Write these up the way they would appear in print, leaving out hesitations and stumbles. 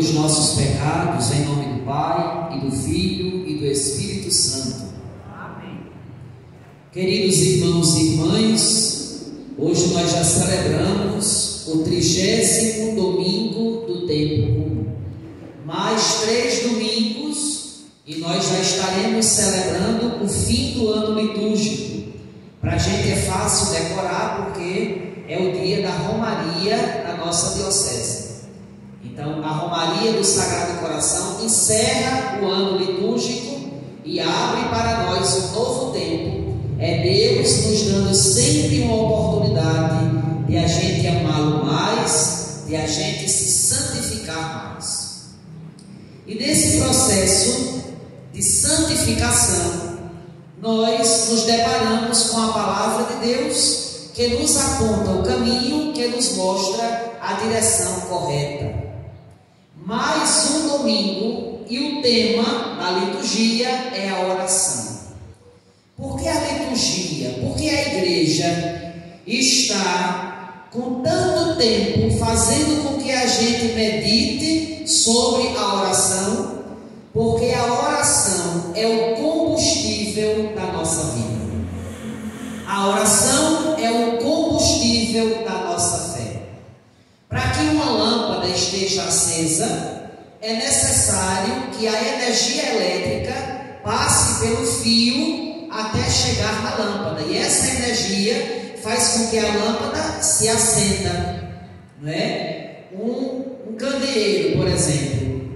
os nossos pecados, em nome do Pai, e do Filho, e do Espírito Santo. Amém. Queridos irmãos e irmãs, hoje nós já celebramos o 30º domingo do tempo comum. Mais 3 domingos e nós já estaremos celebrando o fim do ano litúrgico. Para a gente é fácil decorar porque é o dia da Romaria da nossa diocese. Então, a Romaria do Sagrado Coração encerra o ano litúrgico e abre para nós um novo tempo. É Deus nos dando sempre uma oportunidade de a gente amá-lo mais, de a gente se santificar mais. E nesse processo de santificação, nós nos deparamos com a palavra de Deus que nos aponta o caminho, que nos mostra a direção correta. Mais um domingo e o tema da liturgia é a oração. Por que a liturgia? Porque a igreja está com tanto tempo fazendo com que a gente medite sobre a oração, porque a oração é o combustível da nossa vida. A oração é o combustível da nossa fé. Para que uma lâmpada esteja acesa, é necessário que a energia elétrica passe pelo fio até chegar na lâmpada. E essa energia faz com que a lâmpada se acenda. Não é? Um candeeiro, por exemplo,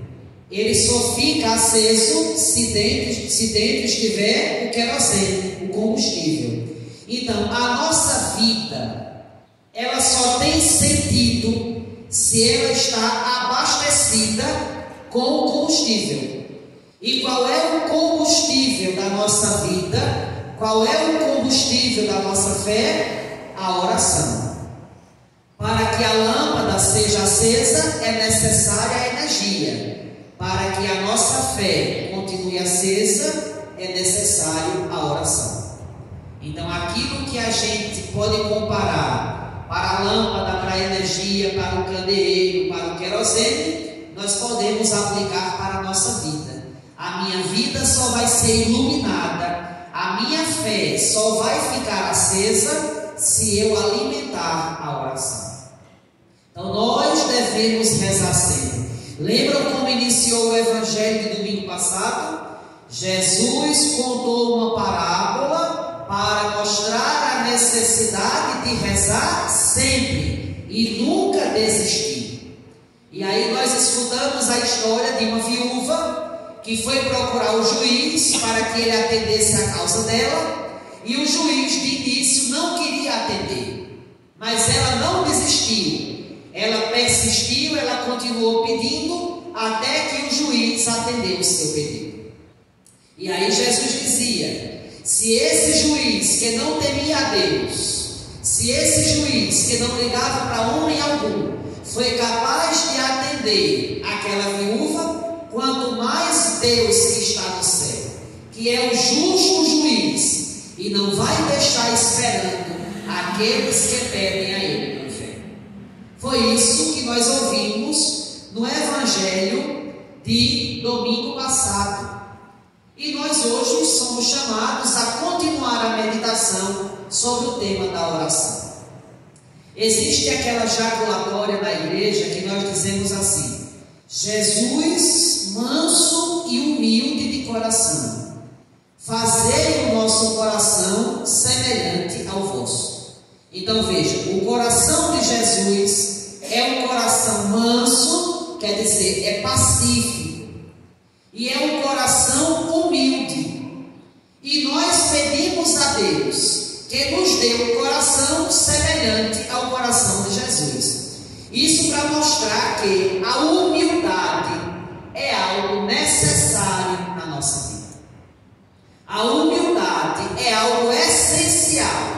ele só fica aceso se dentro estiver o querosene, o combustível. Então, a nossa vida, ela só tem sentido se ela está abastecida com o combustível. E qual é o combustível da nossa vida? Qual é o combustível da nossa fé? A oração. Para que a lâmpada seja acesa, é necessária a energia. Para que a nossa fé continue acesa, é necessário a oração. Então, aquilo que a gente pode comparar para a lâmpada, para a energia, para o candeeiro, para o querosene, nós podemos aplicar para a nossa vida. A minha vida só vai ser iluminada, a minha fé só vai ficar acesa se eu alimentar a oração. Então, nós devemos rezar sempre. Lembram como iniciou o evangelho de domingo passado? Jesus contou uma parábola para mostrar a necessidade de rezar sempre e nunca desistir. E aí nós escutamos a história de uma viúva que foi procurar o juiz para que ele atendesse a causa dela, e o juiz de início não queria atender, mas ela não desistiu, ela persistiu, ela continuou pedindo até que o juiz atendeu o seu pedido. E aí Jesus dizia: se esse juiz que não temia a Deus, se esse juiz que não ligava para homem algum, foi capaz de atender aquela viúva, quanto mais Deus que está no céu, que é o justo juiz, e não vai deixar esperando aqueles que pedem a Ele com fé. Foi isso que nós ouvimos no Evangelho de domingo passado. E nós hoje somos chamados a continuar a meditação sobre o tema da oração. Existe aquela jaculatória na igreja que nós dizemos assim: Jesus, manso e humilde de coração, fazei o nosso coração semelhante ao vosso. Então veja, o coração de Jesus é um coração manso, quer dizer, é pacífico. E é um coração humilde. E nós pedimos a Deus que nos dê um coração semelhante ao coração de Jesus. Isso para mostrar que a humildade é algo necessário na nossa vida. A humildade é algo essencial.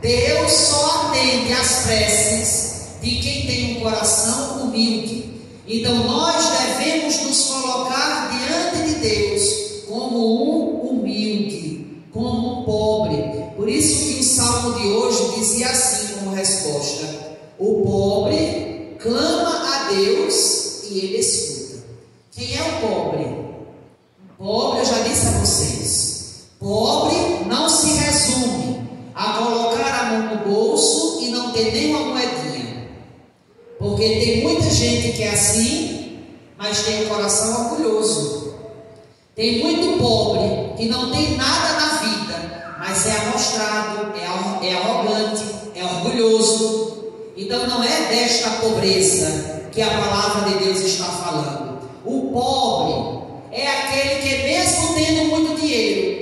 Deus só atende às preces de quem tem um coração humilde. Então nós devemos nos colocar diante de Deus como um humilde, como um pobre. Por isso que o salmo de hoje dizia assim como resposta: o pobre clama a Deus e e Ele escuta. Quem é o pobre? Pobre, eu já disse a vocês, pobre não se resume a colocar a mão no bolso e não ter nenhuma moedinha. Porque tem muita gente que é assim, mas tem o coração orgulhoso. Tem muito pobre que não tem nada na vida, mas é amostrado, é arrogante, é orgulhoso. Então não é desta pobreza que a palavra de Deus está falando. O pobre é aquele que mesmo tendo muito dinheiro,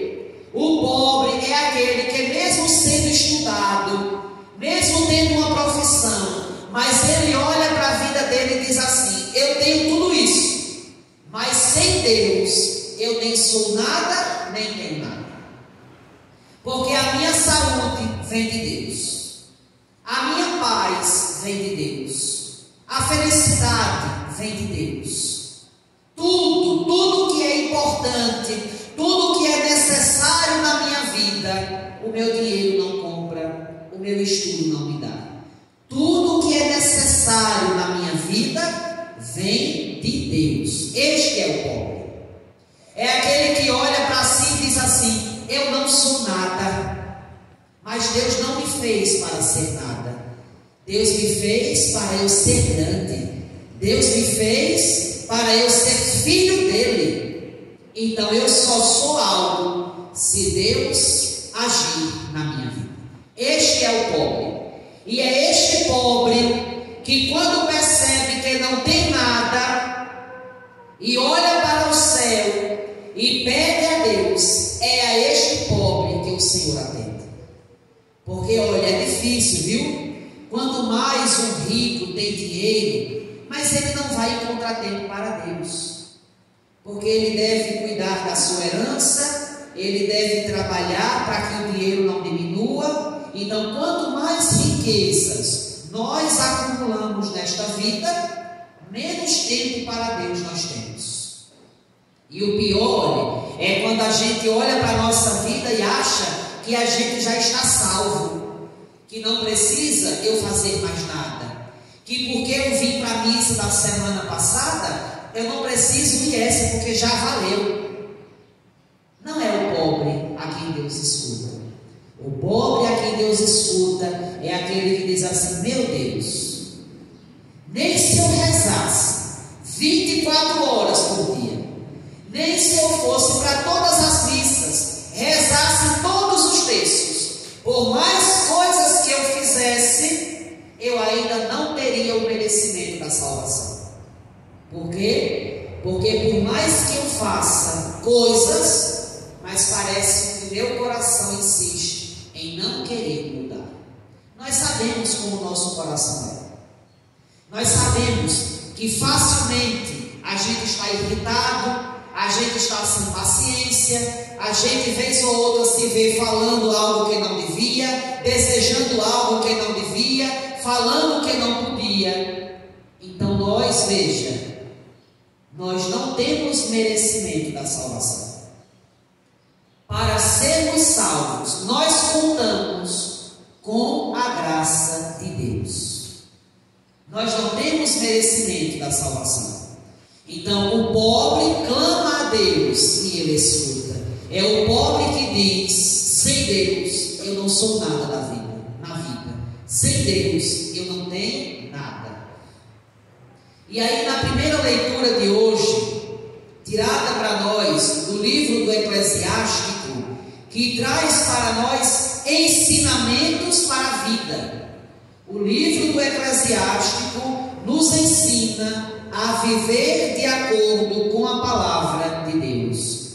o pobre é aquele que mesmo sendo estudado, mesmo tendo uma profissão, mas ele olha para a vida dele e diz assim: eu tenho tudo isso, mas sem Deus eu nem sou nada, nem tenho nada. Porque a minha saúde vem de Deus, a minha paz vem de Deus, a felicidade vem de Deus. Tudo que é importante, tudo que é necessário na minha vida, o meu dinheiro não compra, o meu estudo não me dá. Tudo que é necessário na minha vida vem de Deus. Este é o pobre. É aquele que olha para si e diz assim: eu não sou nada, mas Deus não me fez para ser nada. Deus me fez para eu ser grande. Deus me fez para eu ser filho dele. Então eu só sou algo se Deus agir na minha vida. Este é o pobre. E é este pobre que, quando percebe que não tem nada e olha para o céu e pede a Deus, é a este pobre que o Senhor atende. Porque olha, é difícil, viu? Quanto mais um rico tem dinheiro, mas ele não vai encontrar tempo para Deus, porque ele deve cuidar da sua herança, ele deve trabalhar para que o dinheiro não diminua. Então, quanto mais riquezas nós acumulamos nesta vida, menos tempo para Deus nós temos. E o pior é quando a gente olha para a nossa vida e acha que a gente já está salvo, que não precisa eu fazer mais nada, que porque eu vim para a missa da semana passada, eu não preciso ir essa, porque já valeu. Não é o pobre a quem Deus escuta. O pobre a quem Deus escuta é aquele que diz assim: meu Deus, nem se eu rezasse 24 horas por dia, nem se eu fosse para todas as missas, rezasse todos os textos, por mais coisas que eu fizesse, eu ainda não teria o merecimento da salvação. Por quê? Porque por mais que eu faça coisas, mas parece que o meu coração insiste em não querer mudar. Nós sabemos como o nosso coração é. Nós sabemos que facilmente a gente está irritado, a gente está sem paciência, a gente vez ou outra se vê falando algo que não devia, desejando algo que não devia, falando que não podia. Então nós, veja, nós não temos merecimento da salvação. Para sermos salvos, nós contamos com a graça de Deus. Nós não temos merecimento da salvação. Então o pobre clama a Deus e Ele escuta. É o pobre que diz: sem Deus eu não sou nada na vida. Sem Deus eu não tenho nada. E aí, na primeira leitura de hoje, tirada para nós do livro do Eclesiástico, que traz para nós ensinamentos para a vida. O livro do Eclesiástico nos ensina a viver de acordo com a palavra de Deus.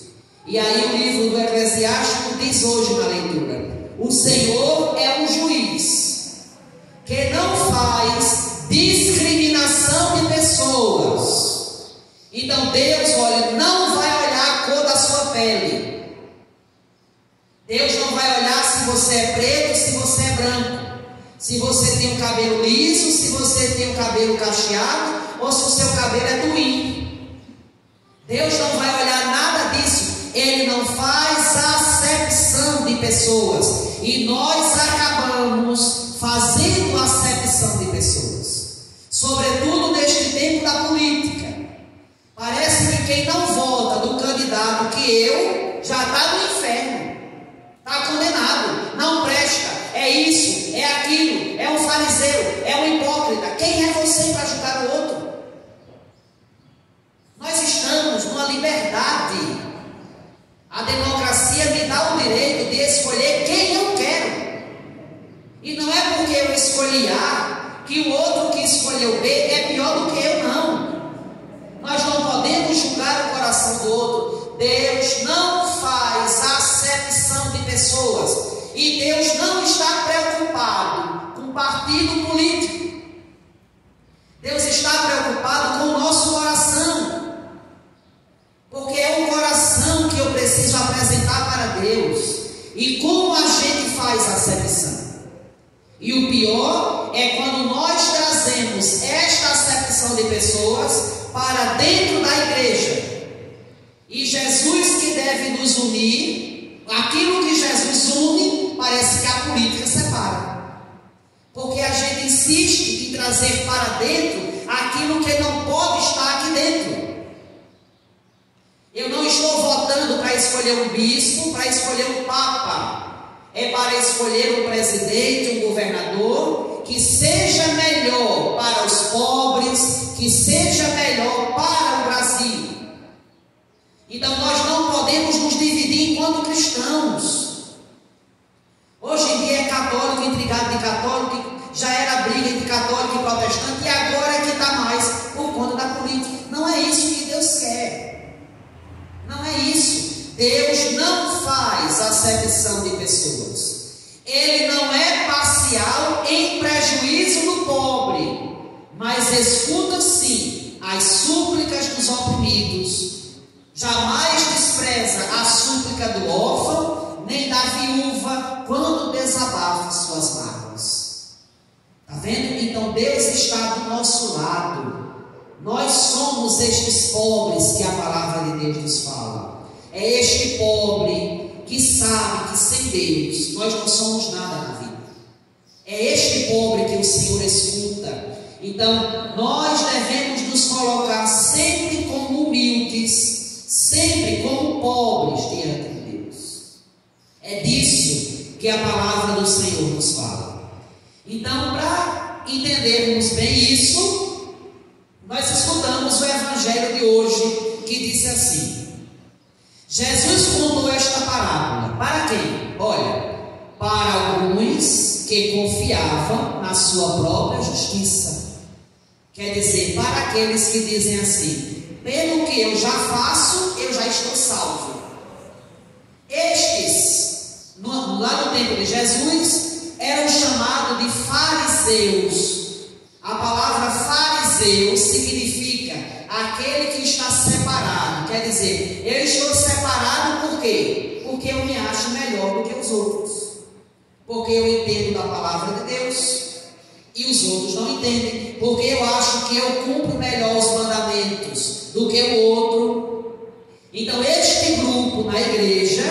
E aí o livro do Eclesiástico diz hoje na leitura: o Senhor é um juiz que não faz discriminação de pessoas. Então Deus, olha, não vai olhar a cor da sua pele. Deus não vai olhar se você é preto, se você é branco, se você tem o cabelo liso, se você tem o cabelo cacheado, ou se o seu cabelo é twin. Deus não vai olhar nada disso. Ele não faz acepção de pessoas. E nós acabamos fazendo acepção de pessoas, sobretudo neste tempo da política. já está no inferno, está condenado, não presta, é isso, é aquilo, é um fariseu, é um hipócrita. Quem é você para julgar o outro? Nós estamos numa liberdade. A democracia me dá o direito de escolher quem eu quero. E não é porque eu escolhi A que o outro que escolheu B é pior do que eu, não. Nós não podemos julgar o coração do outro. Deus não faz acepção de pessoas. E Deus não está preocupado com partido político. Deus está preocupado com o nosso coração. Porque é o coração que eu preciso apresentar para Deus. E como a gente faz a acepção? E o pior é quando nós trazemos esta acepção de pessoas para dentro da igreja. E Jesus, que deve nos unir, aquilo que Jesus une, parece que a política separa. Porque a gente insiste em trazer para dentro aquilo que não pode estar aqui dentro. Eu não estou votando para escolher um bispo, para escolher um papa. É para escolher um presidente, um governador, que seja melhor para os pobres, que seja melhor para o Brasil. Então nós não podemos nos dividir enquanto cristãos. Hoje em dia é católico intrigado de católico, já era briga entre católico e protestante, e agora é que está mais por conta da política. Não é isso que Deus quer. Não é isso. Deus não faz acepção de pessoas. Ele não é parcial em prejuízo do pobre, mas escuta sim as súplicas dos oprimidos. Jamais despreza a súplica do órfão, nem da viúva, quando desabafa suas mágoas. Está vendo? Então Deus está do nosso lado. Nós somos estes pobres que a palavra de Deus nos fala. É este pobre que sabe que sem Deus nós não somos nada na vida. É este pobre que o Senhor escuta. Então nós devemos nos colocar sempre como humildes, sempre como pobres diante de Deus. É disso que a palavra do Senhor nos fala. Então, para entendermos bem isso, nós escutamos o evangelho de hoje, que disse assim: Jesus contou esta parábola para quem? Olha, para alguns que confiavam na sua própria justiça. Quer dizer, para aqueles que dizem assim: pelo que eu já faço, eu já estou salvo. Estes, lá no tempo de Jesus, eram chamados de fariseus. A palavra fariseu significa aquele que está separado. Quer dizer, eu estou separado por quê? Porque eu me acho melhor do que os outros. Porque eu entendo da palavra de Deus e os outros não entendem. Porque eu acho que eu cumpro melhor os mandamentos do que o outro. Então este grupo na igreja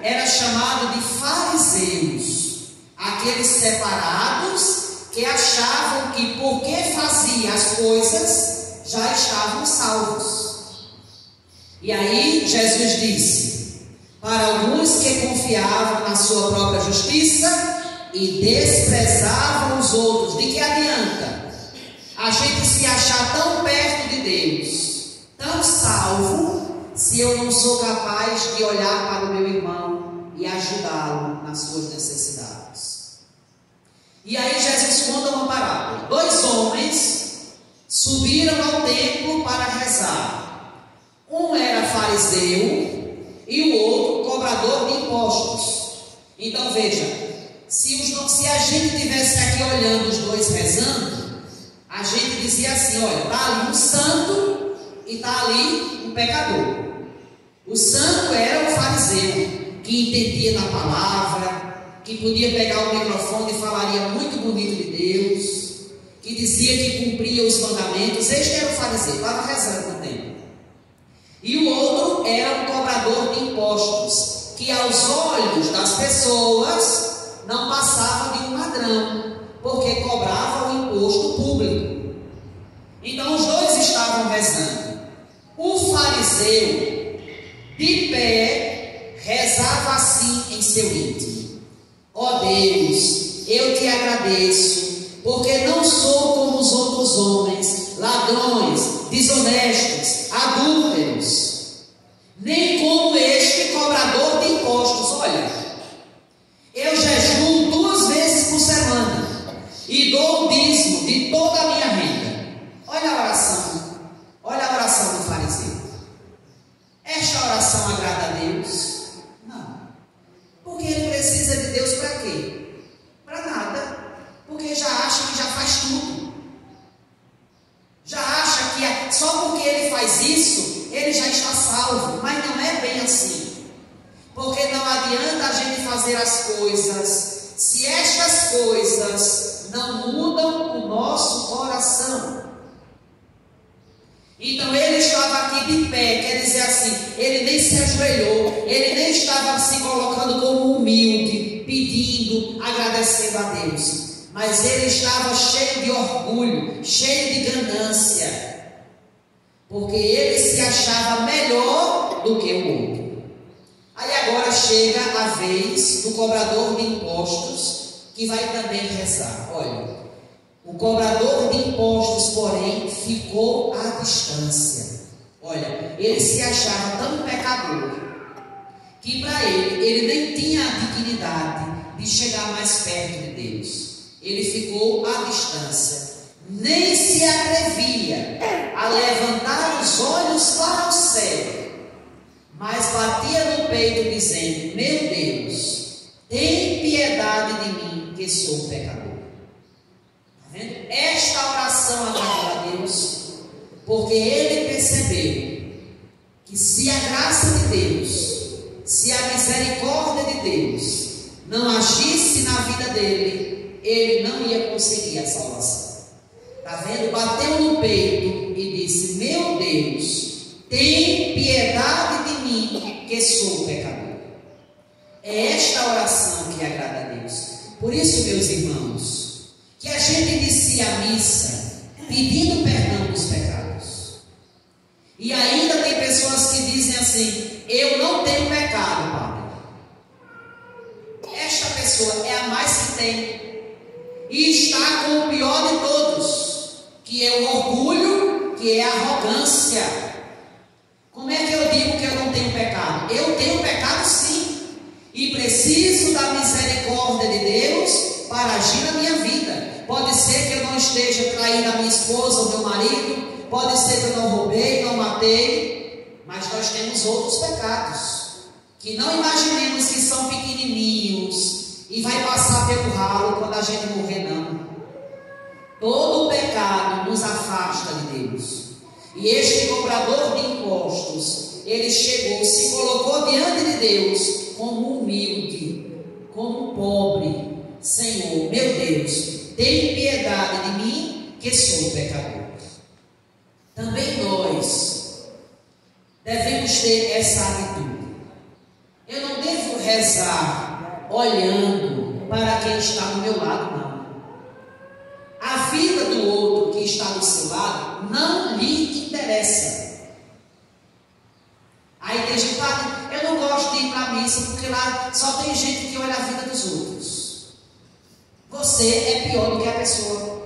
era chamado de fariseus. Aqueles separados que achavam que porque fazia as coisas já estavam salvos. E aí Jesus disse: para alguns que confiavam na sua própria justiça e desprezavam os outros, de que adianta a gente se achar tão perto de Deus, tão salvo, se eu não sou capaz de olhar para o meu irmão e ajudá-lo nas suas necessidades? E aí Jesus conta uma parábola. 2 homens subiram ao templo para rezar. Um era fariseu e o outro cobrador de impostos. Então veja, se a gente estivesse aqui olhando os dois rezando, a gente dizia assim: olha, está ali um santo e está ali um pecador. O santo era o fariseu, que entendia da palavra, que podia pegar o microfone e falaria muito bonito de Deus, que dizia que cumpria os mandamentos. Este era o fariseu, estava rezando no templo. E o outro era um cobrador de impostos, que aos olhos das pessoas não passava de um ladrão, porque cobrava o imposto público. Então os dois estavam rezando. O fariseu, de pé, rezando pensava assim em seu íntimo: ó Deus, eu te agradeço, porque não sou como os outros homens, ladrões, desonestos, adúlteros, nem como este cobrador de impostos. Olha, eu jejuo 2 vezes por semana e dou o dízimo de toda a minha renda. Olha a oração do fariseu. Esta oração agrada a Deus? Não. Porque ele precisa de Deus para quê? Para nada. Porque já acha que já faz tudo. Já acha que só porque ele faz isso, ele já está salvo. Mas não é bem assim. Porque não adianta a gente fazer as coisas se estas coisas não mudam o nosso coração. Então ele estava aqui de pé, quer dizer assim, ele nem se ajoelhou, ele nem estava se colocando como humilde, pedindo, agradecendo a Deus, mas ele estava cheio de orgulho, cheio de ganância, porque ele se achava melhor do que o outro. Aí agora chega a vez do cobrador de impostos, que vai também rezar. Olha, o cobrador de impostos, porém, ficou à distância. Olha, ele se achava tão pecador, que para ele nem tinha a dignidade de chegar mais perto de Deus. Ele ficou à distância, nem se atrevia a levantar os olhos para o céu, mas batia no peito dizendo: meu Deus, tem piedade de mim, que sou pecador. Está vendo? Esta oração agrada a Deus, porque ele percebeu que se a graça de Deus, se a misericórdia de Deus não agisse na vida dele, ele não ia conseguir a salvação. Está vendo? Bateu no peito e disse: meu Deus, tem piedade de mim, que sou pecador. É esta oração que agrada a Deus. Por isso, meus irmãos, que a gente inicia a missa pedindo perdão dos pecados. E ainda tem pessoas que dizem assim: eu não tenho pecado, Padre. Esta pessoa é a mais que tem, e está com o pior de todos, que é o orgulho, que é a arrogância. Como é que eu digo que eu não tenho pecado? Eu tenho pecado sim, e preciso da misericórdia de Deus para agir na minha vida. Pode ser que eu não esteja traindo a minha esposa ou meu marido, pode ser que eu não roubei, não matei, mas nós temos outros pecados, que não imaginemos que são pequenininhos e vai passar pelo ralo quando a gente morrer, não. Todo pecado nos afasta de Deus. E este cobrador de impostos, ele chegou, se colocou diante de Deus como humilde, como pobre. Senhor, meu Deus, tem piedade de mim, que sou pecador. Também nós devemos ter essa atitude. Eu não devo rezar olhando para quem está do meu lado, não. A vida do outro que está do seu lado não lhe interessa. Aí tem gente que fala: eu não gosto de ir para a missa porque lá só tem gente que olha a vida dos outros. Você é pior do que a pessoa.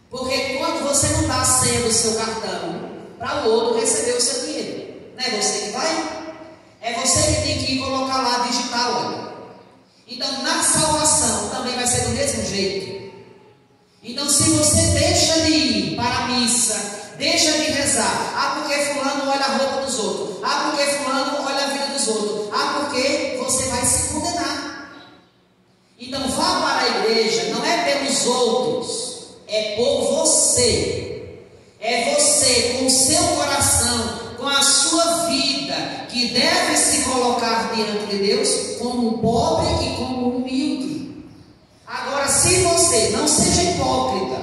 Porque quando você não dá a senha do seu cartão para o outro receber o seu dinheiro, não é você que vai? É você que tem que ir colocar lá, digitar, olha. Então, na salvação também vai ser do mesmo jeito. Então, se você deixa de ir para a missa, deixa de rezar, porque fulano olha a roupa dos outros, porque fulano olha a vida dos outros, porque você vai se condenar. Então, vá para a igreja, não é pelos outros, é por você. É você com o seu coração, com a sua vida, que deve se colocar diante de Deus como um pobre e como um humilde. Agora, se você não seja hipócrita,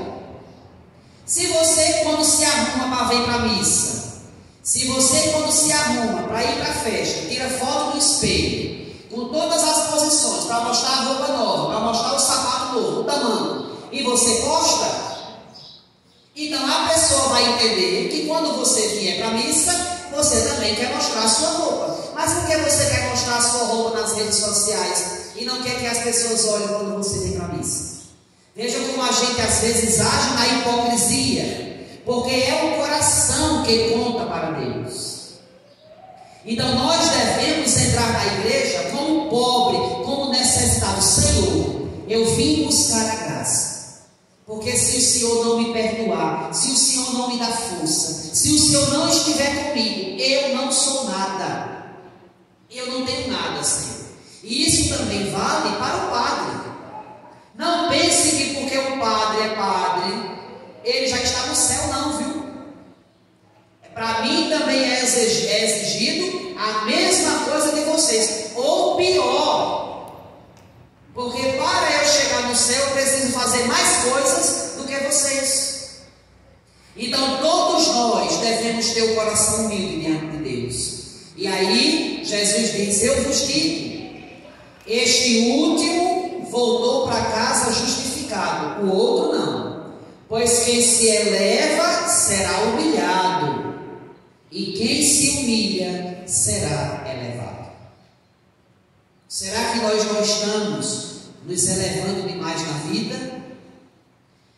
se você quando se arruma para vir para a missa, se você quando se arruma para ir para a festa, tira foto no espelho, com todas as posições, para mostrar a roupa nova, para mostrar o sapato novo, o tamanho, e você posta, então a pessoa vai entender que quando você vier para a missa, você também quer mostrar a sua roupa. Mas por que você quer mostrar a sua roupa nas redes sociais e não quer que as pessoas olhem quando você vem para a missa? Veja como a gente às vezes age na hipocrisia, porque é o coração que conta para Deus. Então nós devemos entrar na igreja como pobre, como necessitado. Senhor, eu vim buscar a graça. Porque se o Senhor não me perdoar, se o Senhor não me dar força, se o Senhor não estiver comigo, eu não sou nada. Eu não tenho nada, Senhor. E isso também vale para o padre. Não pense que porque o padre é padre, ele já está no céu, não, viu? Para mim também é exigido a mesma coisa de vocês, ou pior. Porque para eu chegar no céu, eu preciso fazer mais coisas do que vocês. Então todos nós devemos ter o coração humilde diante de Deus. E aí Jesus diz: eu vos digo, este último voltou para casa justificado, o outro não. Pois quem se eleva será humilhado, e quem se humilha será elevado. Será que nós não estamos nos elevando demais na vida?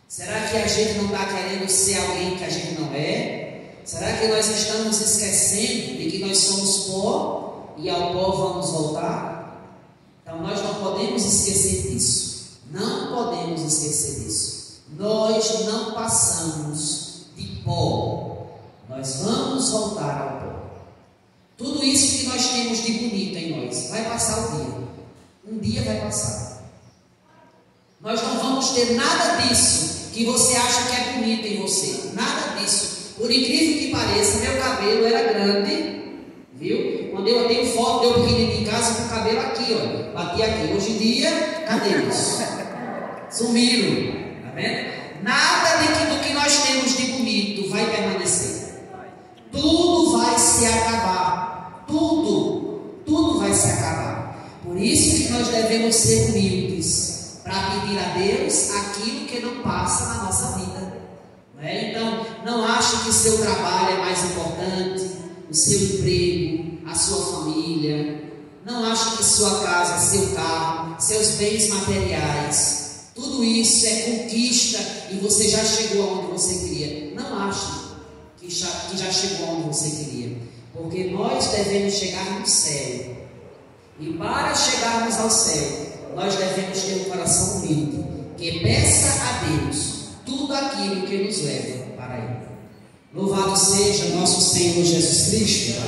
Será que a gente não está querendo ser alguém que a gente não é? Será que nós estamos esquecendo de que nós somos pó e ao pó vamos voltar? Então nós não podemos esquecer disso. Não podemos esquecer disso. Nós não passamos de pó. Nós vamos voltar ao pó. Tudo isso que nós temos de bonito em nós vai passar o dia. Um dia vai passar. Nós não vamos ter nada disso que você acha que é bonito em você. Nada disso. Por incrível que pareça, meu cabelo era grande, viu? Quando eu tenho foto, eu pequenininho em casa com o cabelo aqui, ó. Bati aqui. Hoje em dia, cadê isso? Sumiram. Tá vendo? Nada do que nós temos de bonito vai permanecer. Tudo vai se acabar. Tudo vai se acabar. Por isso que nós devemos ser humildes, para pedir a Deus aquilo que não passa na nossa vida. Não é? Então, não ache que seu trabalho é mais importante, o seu emprego, a sua família. Não ache que sua casa, seu carro, seus bens materiais, tudo isso é conquista e você já chegou aonde você queria. Não ache que já chegou aonde você queria, porque nós devemos chegar no céu. E para chegarmos ao céu, nós devemos ter um coração humilde, que peça a Deus tudo aquilo que nos leva para Ele. Louvado seja nosso Senhor Jesus Cristo.